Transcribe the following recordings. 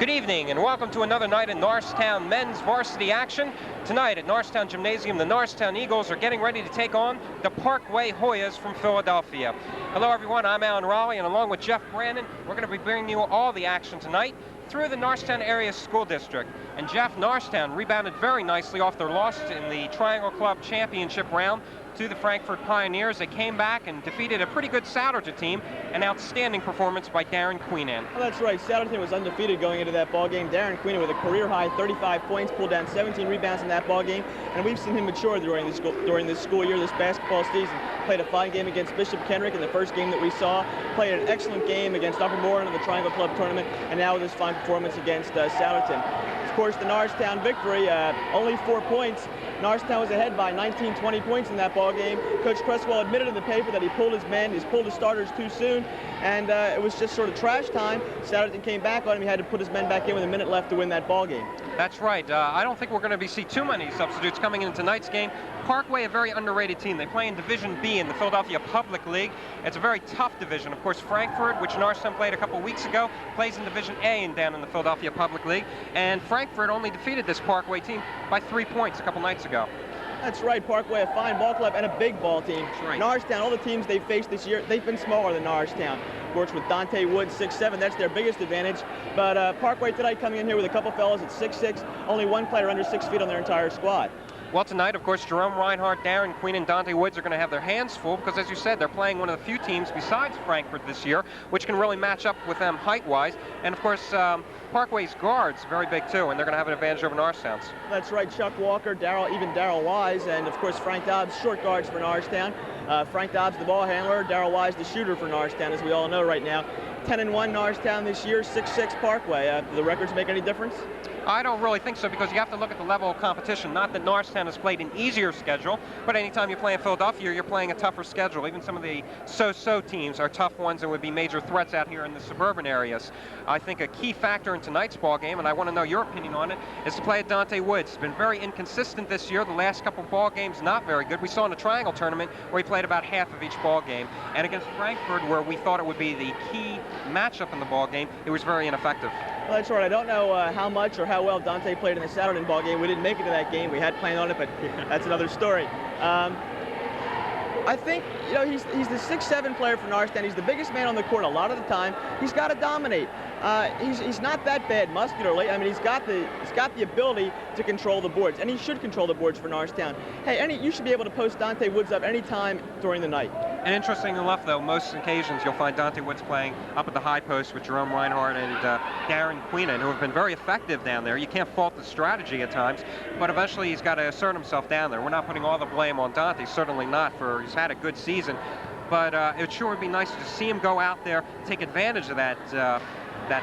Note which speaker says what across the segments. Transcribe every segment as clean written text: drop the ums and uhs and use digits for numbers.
Speaker 1: Good evening and welcome to another night in Norristown men's varsity action. Tonight at Norristown Gymnasium, the Norristown Eagles are getting ready to take on the Parkway Hoyas from Philadelphia. Hello everyone, I'm Alan Raleigh, and along with Jeff Brandon, we're going to be bringing you all the action tonight through the Norristown Area School District. And Jeff, Norristown rebounded very nicely off their loss in the Triangle Club Championship round to the Frankfort Pioneers. They came back and defeated a pretty good Souderton team. An outstanding performance by Darren Queenan.
Speaker 2: Well, that's right. Souderton was undefeated going into that ball game. Darren Queenan with a career-high 35 points, pulled down 17 rebounds in that ball game, and we've seen him mature during this school year, this basketball season. Played a fine game against Bishop Kenrick in the first game that we saw. Played an excellent game against Upper Moreland in the Triangle Club tournament, and now with his fine performance against Souderton. Of course, the Norristown victory, only 4 points. Norristown was ahead by 19-20 points in that ball game. Coach Cresswell admitted in the paper that he pulled his starters too soon, and it was just sort of trash time. Souderton came back on him. He had to put his men back in with a minute left to win that ball game.
Speaker 1: That's right. I don't think we're going to see too many substitutes coming in tonight's game. Parkway, a very underrated team. They play in Division B in the Philadelphia Public League. It's a very tough division. Of course, Frankfort, which Norristown played a couple weeks ago, plays in Division A and down in the Philadelphia Public League. And Frankfort only defeated this Parkway team by 3 points a couple nights ago.
Speaker 2: That's right, Parkway, a fine ball club and a big ball team.
Speaker 1: That's right.
Speaker 2: Norristown, all the teams they've faced this year, they've been smaller than Norristown. Of course, with Dante Woods, 6'7", that's their biggest advantage. But Parkway tonight coming in here with a couple fellas at 6'6", only one player under 6 feet on their entire squad.
Speaker 1: Well, tonight, of course, Jerome Reinhardt, Darren Queen, and Dante Woods are going to have their hands full because, as you said, they're playing one of the few teams besides Frankfort this year, which can really match up with them height-wise. And, of course, Parkway's guards very big, too, and they're going to have an advantage over Norristown's.
Speaker 2: That's right. Chuck Walker, Darryl Wise, and, of course, Frank Dobbs, short guards for Norristown. Frank Dobbs, the ball handler, Darryl Wise, the shooter for Norristown, as we all know right now. 10-1 Norristown this year, 6-6 Parkway. Do the records make any difference?
Speaker 1: I don't really think so, because you have to look at the level of competition. Not that Norristown has played an easier schedule, but anytime you play in Philadelphia, you're playing a tougher schedule. Even some of the so-so teams are tough ones and would be major threats out here in the suburban areas. I think a key factor in tonight's ball game, and I want to know your opinion on it, is to play at Dante Woods. He's been very inconsistent this year. The last couple of ball games, not very good. We saw in the Triangle tournament where he played about half of each ball game. And against Frankfort, where we thought it would be the key matchup in the ball game, it was very ineffective.
Speaker 2: Well, that's right. I don't know how much or how well Dante played in the Souderton ball game. We didn't make it to that game. We had planned on it, but that's another story. I think, you know, he's the 6'7" player for Norristown. He's the biggest man on the court a lot of the time. He's got to dominate. He's not that bad muscularly. I mean, he's got the ability to control the boards, and he should control the boards for Norristown. Hey, you should be able to post Dante Woods up any time during the night.
Speaker 1: And interesting enough, though, most occasions you'll find Dante Woods playing up at the high post with Jerome Reinhardt and Darren Queenan, who have been very effective down there. You can't fault the strategy at times, but eventually he's got to assert himself down there. We're not putting all the blame on Dante, certainly not, for he's had a good season, but it sure would be nice to see him go out there, take advantage of that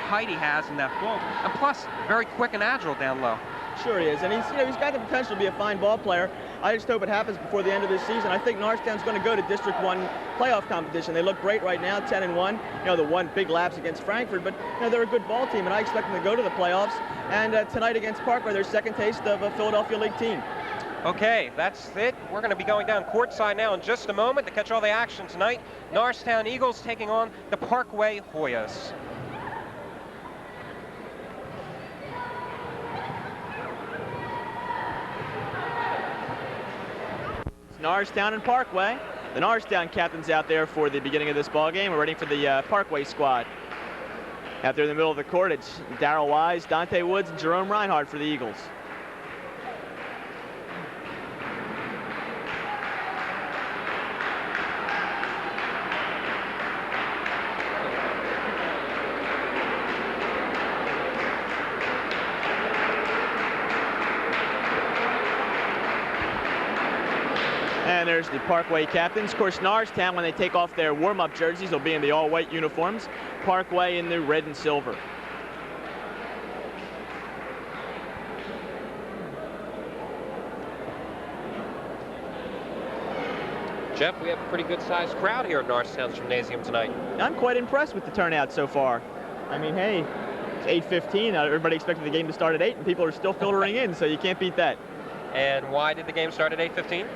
Speaker 1: height he has and that ball, and plus very quick and agile down low.
Speaker 2: Sure he is, and he's got the potential to be a fine ball player. I just hope it happens before the end of this season. I think Norristown's going to go to District 1 playoff competition. They look great right now, 10-1. You know, the one big lapse against Frankfort, but you know, they're a good ball team, and I expect them to go to the playoffs. And tonight against Parkway, their second taste of a Philadelphia League team.
Speaker 1: Okay, that's it. We're going to be going down courtside now in just a moment to catch all the action tonight. Norristown Eagles taking on the Parkway Hoyas.
Speaker 2: Norristown and Parkway. The Norristown captain's out there for the beginning of this ball game. We're waiting for the Parkway squad. Out there in the middle of the court, it's Darryl Wise, Dante Woods, and Jerome Reinhardt for the Eagles. And there's the Parkway captains. Of course, Norristown, when they take off their warm-up jerseys, will be in the all-white uniforms. Parkway in the red and silver.
Speaker 1: Jeff, we have a pretty good-sized crowd here at Norristown's Gymnasium tonight.
Speaker 2: I'm quite impressed with the turnout so far. I mean, hey, it's 8:15. Everybody expected the game to start at 8, and people are still filtering in, so you can't beat that.
Speaker 1: And why did the game start at 8:15?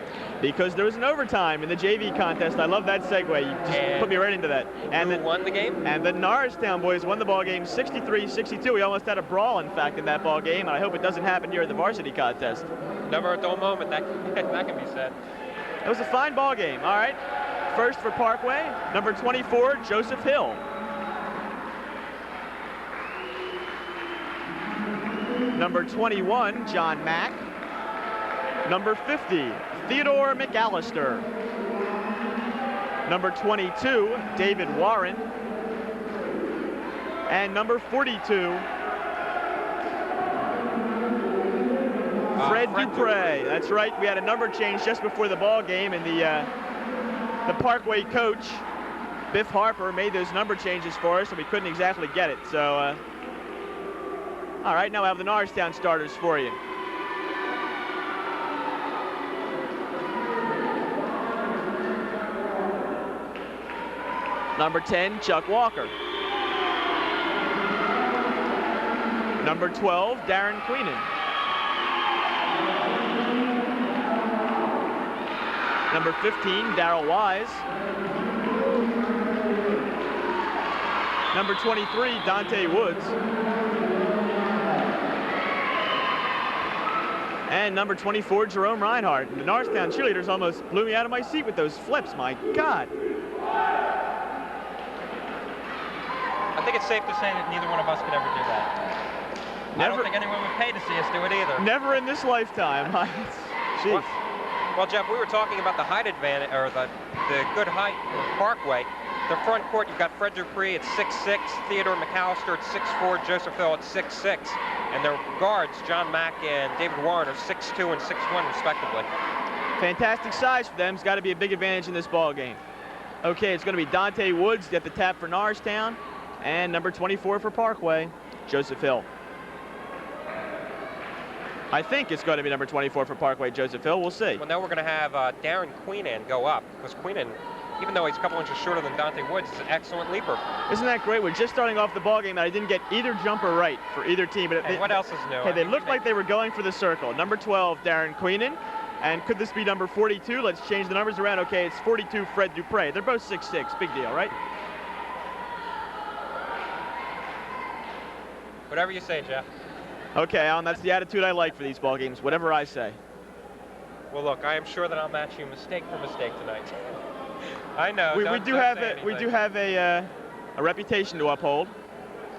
Speaker 2: Because there was an overtime in the JV contest. I love that segue. You just put me right into that. And
Speaker 1: who won the game?
Speaker 2: And the Norristown boys won the ball game 63-62. We almost had a brawl, in fact, in that ball game. And I hope it doesn't happen here at the varsity contest.
Speaker 1: Never a dull moment. That can be said.
Speaker 2: It was a fine ball game. All right. First for Parkway, number 24, Joseph Hill. Number 21, John Mack. Number 50, Theodore McAllister. Number 22, David Warren. And number 42, Fred Dupre. That's right, we had a number change just before the ball game, and the Parkway coach, Biff Harper, made those number changes for us, and we couldn't exactly get it. So, all right, now I have the Norristown starters for you. Number 10, Chuck Walker. Number 12, Darren Queenan. Number 15, Darrell Wise. Number 23, Dante Woods. And number 24, Jerome Reinhardt. The Norristown cheerleaders almost blew me out of my seat with those flips, my God.
Speaker 1: I think it's safe to say that neither one of us could ever do that. I don't think anyone would pay to see us do it either.
Speaker 2: Never in this lifetime. Jeez.
Speaker 1: Well, Jeff, we were talking about the height advantage, or the good height of Parkway. The front court, you've got Fred Dupree at 6'6", Theodore McAllister at 6'4", Joseph Hill at 6'6", and their guards, John Mack and David Warren, are 6'2" and 6'1", respectively.
Speaker 2: Fantastic size for them. It's got to be a big advantage in this ball game. Okay, it's going to be Dante Woods at the tap for Norristown, and number 24 for Parkway, Joseph Hill. I think it's going to be number 24 for Parkway, Joseph Hill. We'll see.
Speaker 1: Well, now we're going to have Darren Queenan go up, because Queenan, even though he's a couple inches shorter than Dante Woods, is an excellent leaper.
Speaker 2: Isn't that great? We're just starting off the ball game, and I didn't get either jumper right for either team. But
Speaker 1: what else is new?
Speaker 2: Hey, they looked like they were going for the circle. Number 12, Darren Queenan. And could this be number 42? Let's change the numbers around. Okay, it's 42, Fred Dupre. They're both 6'6". Big deal, right?
Speaker 1: Whatever you say, Jeff.
Speaker 2: Okay, Alan, that's the attitude I like for these ball games, whatever I say.
Speaker 1: Well, look, I am sure that I'll match you mistake for mistake tonight. I know.
Speaker 2: We do have a reputation to uphold,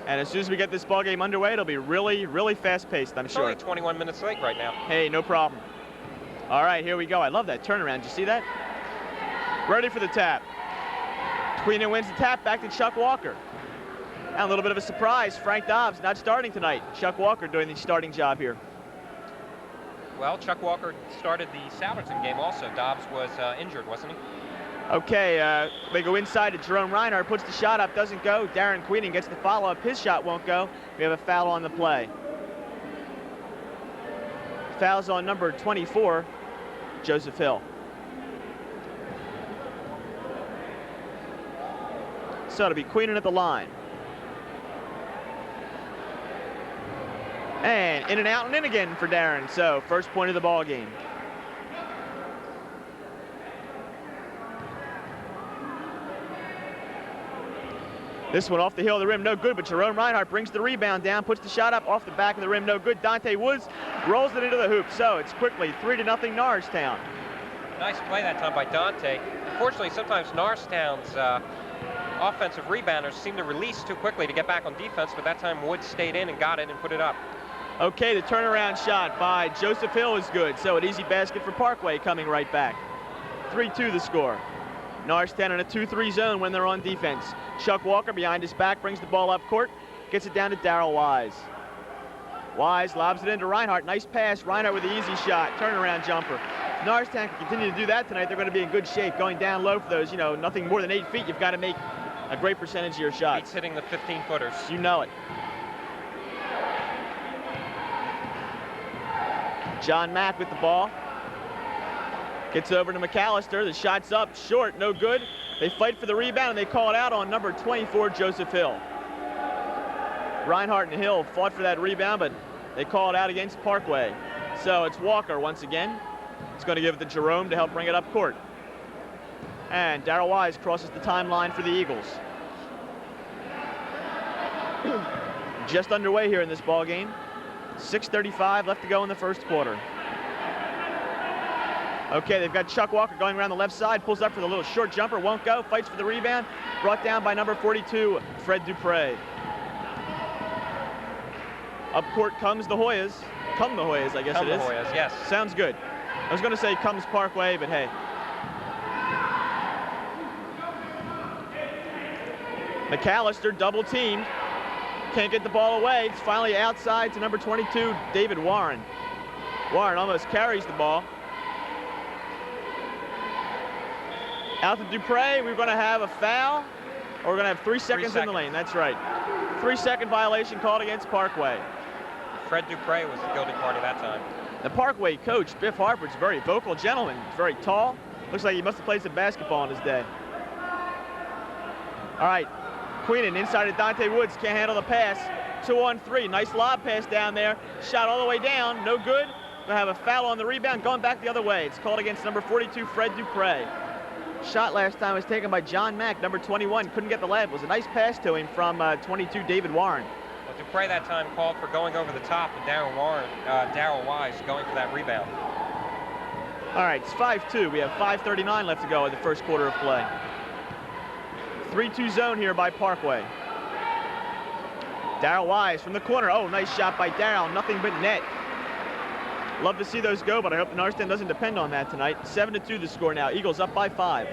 Speaker 2: and as soon as we get this ball game underway, it'll be really, really fast-paced, I'm sure.
Speaker 1: It's only 21 minutes late right now.
Speaker 2: Hey, no problem. All right, here we go. I love that turnaround. Did you see that? Ready for the tap. Queenan wins the tap, back to Chuck Walker. And a little bit of a surprise, Frank Dobbs not starting tonight. Chuck Walker doing the starting job here.
Speaker 1: Well, Chuck Walker started the Salverton game also. Dobbs was injured, wasn't he?
Speaker 2: Okay, they go inside to Jerome Reinhardt, puts the shot up, doesn't go. Darren Queenan gets the follow-up, his shot won't go. We have a foul on the play. Foul's on number 24, Joseph Hill. So it'll be Queenan at the line. And in and out and in again for Darren. So first point of the ball game. This one off the heel of the rim, no good, but Jerome Reinhardt brings the rebound down, puts the shot up off the back of the rim, no good. Dante Woods rolls it into the hoop. So it's quickly 3-0 Norristown.
Speaker 1: Nice play that time by Dante. Unfortunately, sometimes Norristown's offensive rebounders seem to release too quickly to get back on defense, but that time Woods stayed in and got it and put it up.
Speaker 2: Okay, the turnaround shot by Joseph Hill is good, so an easy basket for Parkway coming right back. 3-2 the score. Norristown in a 2-3 zone when they're on defense. Chuck Walker behind his back brings the ball up court, gets it down to Darrell Wise. Wise lobs it into Reinhardt, nice pass. Reinhardt with the easy shot, turnaround jumper. Norristown can continue to do that tonight. They're going to be in good shape. Going down low for those, nothing more than 8 feet, you've got to make a great percentage of your shots.
Speaker 1: He's hitting the 15-footers.
Speaker 2: You know it. John Mack with the ball. Gets over to McAllister. The shot's up, short, no good. They fight for the rebound, and they call it out on number 24, Joseph Hill. Reinhardt and Hill fought for that rebound, but they call it out against Parkway. So it's Walker once again. He's going to give it to Jerome to help bring it up court. And Darrell Wise crosses the timeline for the Eagles. Just underway here in this ball game. 6:35 left to go in the first quarter. Okay, they've got Chuck Walker going around the left side, pulls up for the little short jumper, won't go, fights for the rebound, brought down by number 42, Fred Dupre. Up court comes the Hoyas. Come the Hoyas, I guess it is.
Speaker 1: Come the Hoyas, yes.
Speaker 2: Sounds good. I was going to say comes Parkway, but hey. McAllister double teamed. Can't get the ball away. It's finally outside to number 22, David Warren. Warren almost carries the ball. Out to Dupre. We're going to have a foul, or we're going to have 3 seconds in the lane. That's right. 3-second violation called against Parkway.
Speaker 1: Fred Dupre was the guilty party that time.
Speaker 2: The Parkway coach, Biff Harper's a very vocal gentleman. He's very tall. Looks like he must have played some basketball in his day. All right. Queenan inside of Dante Woods, can't handle the pass. 2-on-3, nice lob pass down there. Shot all the way down, no good. Gonna have a foul on the rebound, going back the other way. It's called against number 42, Fred Dupre. Shot last time was taken by John Mack, number 21. Couldn't get the layup. It was a nice pass to him from 22, David Warren.
Speaker 1: Well, Dupre that time called for going over the top, and Darrell Wise going for that rebound.
Speaker 2: All right, it's 5-2. We have 5:39 left to go in the first quarter of play. 3-2 zone here by Parkway. Darrell Wise from the corner. Oh, nice shot by Darrell. Nothing but net. Love to see those go, but I hope Norristown doesn't depend on that tonight. 7-2 the score now. Eagles up by 5.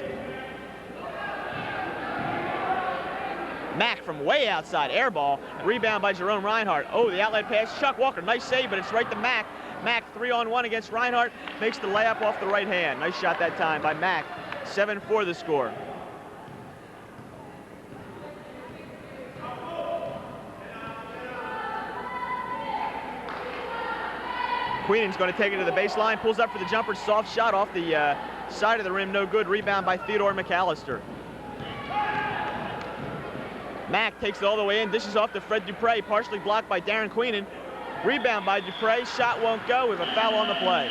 Speaker 2: Mack from way outside. Air ball. Rebound by Jerome Reinhardt. Oh, the outlet pass. Chuck Walker. Nice save, but it's right to Mack. Mack 3-on-1 against Reinhardt. Makes the layup off the right hand. Nice shot that time by Mack. 7-4 the score. Queenan's going to take it to the baseline, pulls up for the jumper, soft shot off the side of the rim, no good. Rebound by Theodore McAllister. Mack takes it all the way in, dishes off to Fred Dupre, partially blocked by Darren Queenan. Rebound by Dupre, shot won't go with a foul on the play.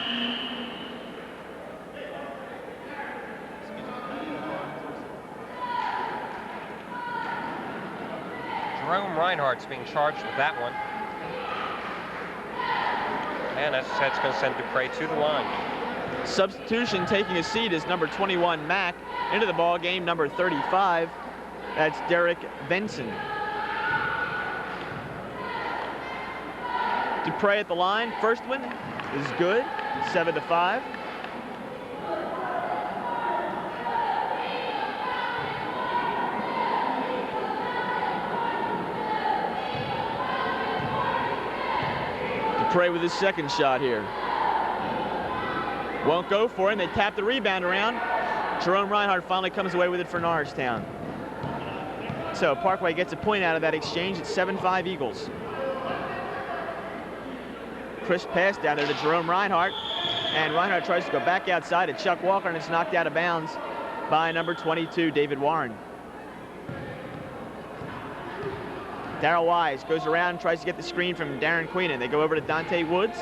Speaker 1: Jerome Reinhardt's being charged with that one. And as I said, it's going to send Dupre to the line.
Speaker 2: Substitution taking a seat is number 21, Mack. Into the ball game, number 35. That's Derek Benson. Dupre at the line. First one is good. 7-5. Dupre with his second shot here. Won't go for him. They tap the rebound around. Jerome Reinhardt finally comes away with it for Norristown. So Parkway gets a point out of that exchange. It's 7-5 Eagles. Crisp pass down there to Jerome Reinhardt. And Reinhardt tries to go back outside to Chuck Walker, and it's knocked out of bounds by number 22, David Warren. Darrell Wise goes around and tries to get the screen from Darren Queenan. They go over to Dante Woods.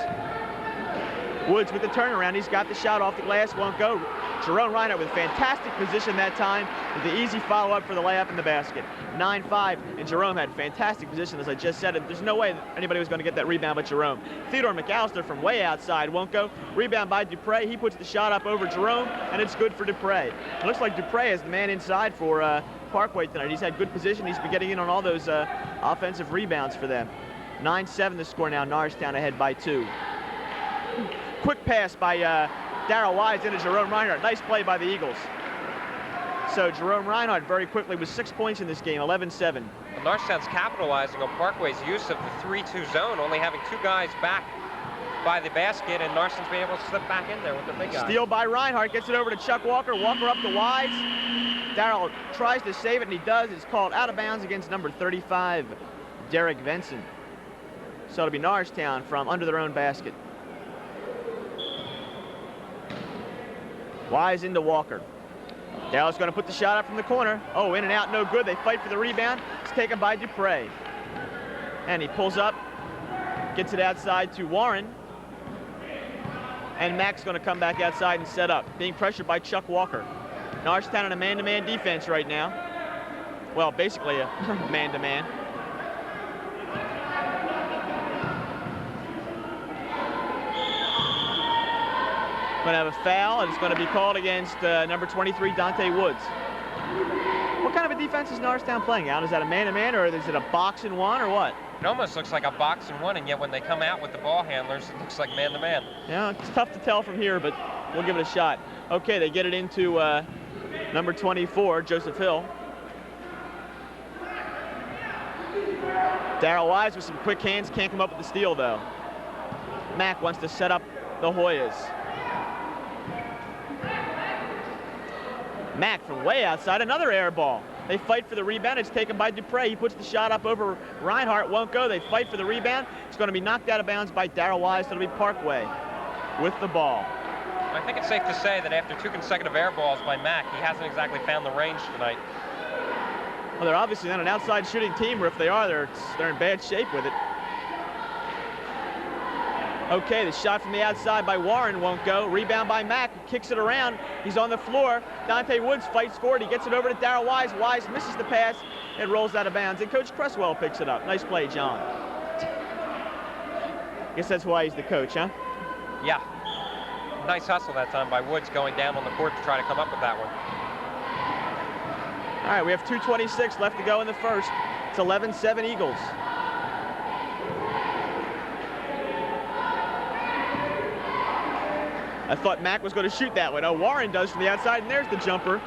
Speaker 2: Woods with the turnaround. He's got the shot off the glass, won't go. Jerome Reinhardt with fantastic position that time with the easy follow-up for the layup in the basket. 9-5, and Jerome had fantastic position, as I just said. There's no way that anybody was going to get that rebound but Jerome. Theodore McAllister from way outside won't go. Rebound by Dupre. He puts the shot up over Jerome, and it's good for Dupre. It looks like Dupre is the man inside for Parkway tonight. He's had good position. He's been getting in on all those offensive rebounds for them. 9-7 the score now. Norristown ahead by 2. Quick pass by Darrell Wise into Jerome Reinhardt. Nice play by the Eagles. So Jerome Reinhardt very quickly with 6 points in this game, 11-7.
Speaker 1: Well, Norristown's capitalizing on Parkway's use of the 3-2 zone, only having 2 guys back by the basket, and Norristown's been able to slip back in there with the big guys.
Speaker 2: Steal by Reinhardt, gets it over to Chuck Walker. Walker up to Wise. Darrell tries to save it, and he does. It's called out of bounds against number 35, Derek Benson. So it'll be Norristown from under their own basket. Wise into Walker. Darrell's going to put the shot up from the corner. Oh, in and out, no good. They fight for the rebound. It's taken by Dupre. And he pulls up, gets it outside to Warren. and Mack's going to come back outside and set up, being pressured by Chuck Walker. Norristown in a man-to-man defense right now. Well, basically a man-to-man. Going to have a foul, and it's going to be called against number 23, Dante Woods. What kind of a defense is Norristown playing out? Is that a man-to-man, or is it a box-and-one, or what?
Speaker 1: It almost looks like a box and one, and yet when they come out with the ball handlers, it looks like man-to-man.
Speaker 2: Yeah, it's tough to tell from here, but we'll give it a shot. Okay, they get it into number 24, Joseph Hill. Darrell Wise with some quick hands, can't come up with the steal, though. Mack wants to set up the Hoyas. Mack from way outside, another air ball. They fight for the rebound. It's taken by Dupre. He puts the shot up over Reinhardt. Won't go. They fight for the rebound. It's going to be knocked out of bounds by Darrell Wise. It'll be Parkway with the ball.
Speaker 1: I think it's safe to say that after 2 consecutive air balls by Mack, he hasn't exactly found the range tonight.
Speaker 2: Well, they're obviously not an outside shooting team, or if they are, they're in bad shape with it. Okay, the shot from the outside by Warren won't go. Rebound by Mack, kicks it around. He's on the floor. Dante Woods fights for it. He gets it over to Darrell Wise. Wise misses the pass. It rolls out of bounds, and Coach Cresswell picks it up. Nice play, John. Guess that's why he's the coach, huh?
Speaker 1: Yeah. Nice hustle that time by Woods going down on the court to try to come up with that one.
Speaker 2: All right, we have 2:26 left to go in the first. It's 11-7 Eagles. I thought Mack was going to shoot that one. Oh, Warren does from the outside, and there's the jumper.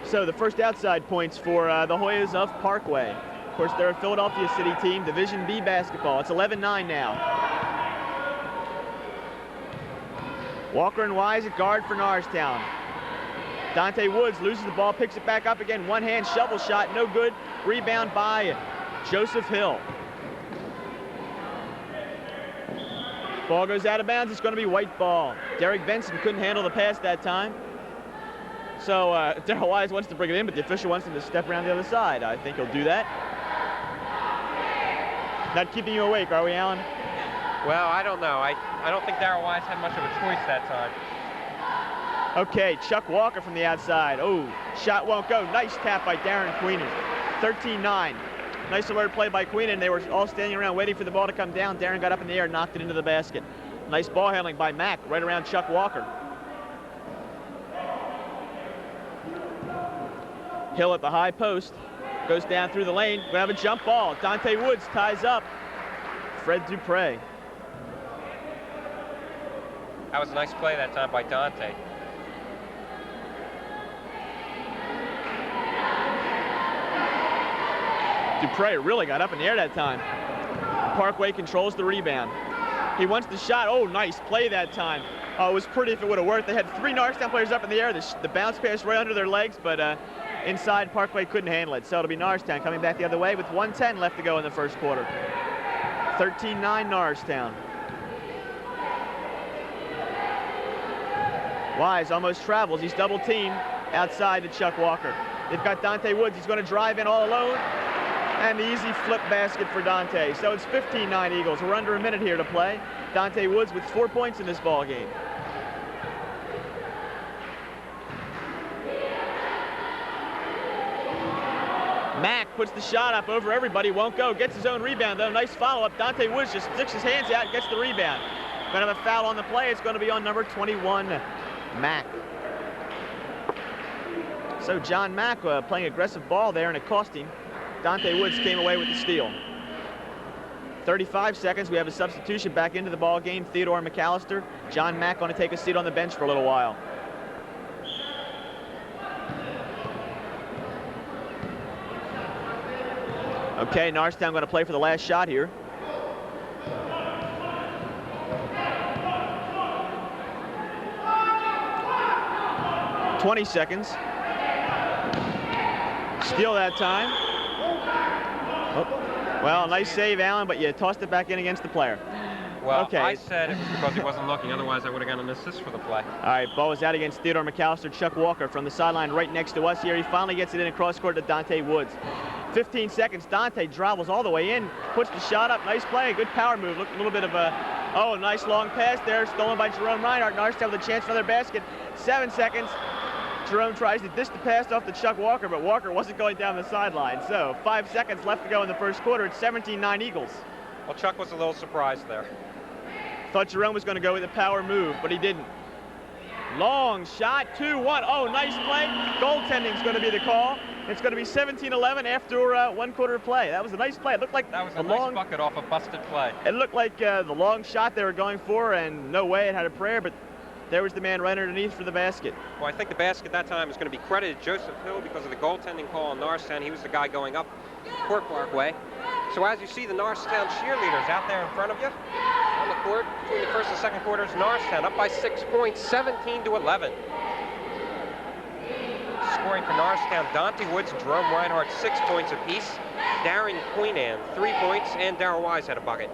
Speaker 2: So the first outside points for the Hoyas of Parkway. Of course, they're a Philadelphia City team, Division B basketball. It's 11-9 now. Walker and Wise at guard for Norristown. Dante Woods loses the ball, picks it back up again. One-hand shovel shot, no good. Rebound by Joseph Hill. Ball goes out of bounds. It's going to be white ball. Derek Benson couldn't handle the pass that time. So Darrell Wise wants to bring it in, but the official wants him to step around the other side. I think he'll do that. Not keeping you awake, are we, Alan?
Speaker 1: Well, I don't know. I don't think Darrell Wise had much of a choice that time.
Speaker 2: Okay, Chuck Walker from the outside. Oh, shot won't go. Nice tap by Darren Queenan. 13-9. Nice alert play by Queenan. They were all standing around waiting for the ball to come down. Darren got up in the air and knocked it into the basket. Nice ball handling by Mack right around Chuck Walker. Hill at the high post. Goes down through the lane. Gonna have a jump ball. Dante Woods ties up Fred Dupre.
Speaker 1: That was a nice play that time by Dante.
Speaker 2: Dupre really got up in the air that time. Parkway controls the rebound. He wants the shot. Oh, nice play that time. Oh, it was pretty if it would have worked. They had 3 Norristown players up in the air. The bounce pass right under their legs, but inside Parkway couldn't handle it. So it'll be Norristown coming back the other way with 1:10 left to go in the first quarter. 13-9 Norristown. Wise almost travels. He's double teamed outside to Chuck Walker. They've got Dante Woods. He's going to drive in all alone. And the easy flip basket for Dante. So it's 15-9 Eagles. We're under a minute here to play. Dante Woods with 4 points in this ball game. Mack puts the shot up over everybody. Won't go. Gets his own rebound, though. Nice follow-up. Dante Woods just sticks his hands out and gets the rebound. Going to have a foul on the play. It's going to be on number 21, Mack. So John Mack playing aggressive ball there, and it cost him. Dante Woods came away with the steal. 35 seconds. We have a substitution back into the ball game. Theodore McAllister. John Mack going to take a seat on the bench for a little while. Okay, Norristown going to play for the last shot here. $20 seconds. Steal that time. Oh. Well, nice save, Allen, but you tossed it back in against the player.
Speaker 1: Well,
Speaker 2: okay.
Speaker 1: I said it was because he wasn't looking. Otherwise, I would have gotten an assist for the play.
Speaker 2: All right, ball is out against Theodore McAllister. Chuck Walker from the sideline right next to us here. He finally gets it in across court to Dante Woods. 15 seconds. Dante dribbles all the way in, puts the shot up. Nice play. Good power move. Look, a little bit of a Oh, nice long pass there, stolen by Jerome Reinhardt. Norristown with a chance for another basket. 7 seconds. Jerome tries to dish the pass off to Chuck Walker, but Walker wasn't going down the sideline. So 5 seconds left to go in the first quarter. It's 17-9 Eagles.
Speaker 1: Well, Chuck was a little surprised there.
Speaker 2: Thought Jerome was going to go with a power move, but he didn't. Long shot, 2-1. Oh, nice play. Goaltending's going to be the call. It's going to be 17-11 after 1 quarter of play. That was a nice play. It looked like
Speaker 1: that was a nice bucket off a busted play.
Speaker 2: It looked like the long shot they were going for, and no way it had a prayer, but there was the man right underneath for the basket.
Speaker 1: Well, I think the basket that time is going to be credited Joseph Hill because of the goaltending call on Norristown. He was the guy going up court Parkway. So as you see the Norristown cheerleaders out there in front of you on the court between the first and second quarters, Norristown up by 6 points, 17-11. Scoring for Norristown, Dante Woods and Jerome Reinhardt 6 points apiece. Darren Queenan 3 points, and Darrell Wise had a bucket.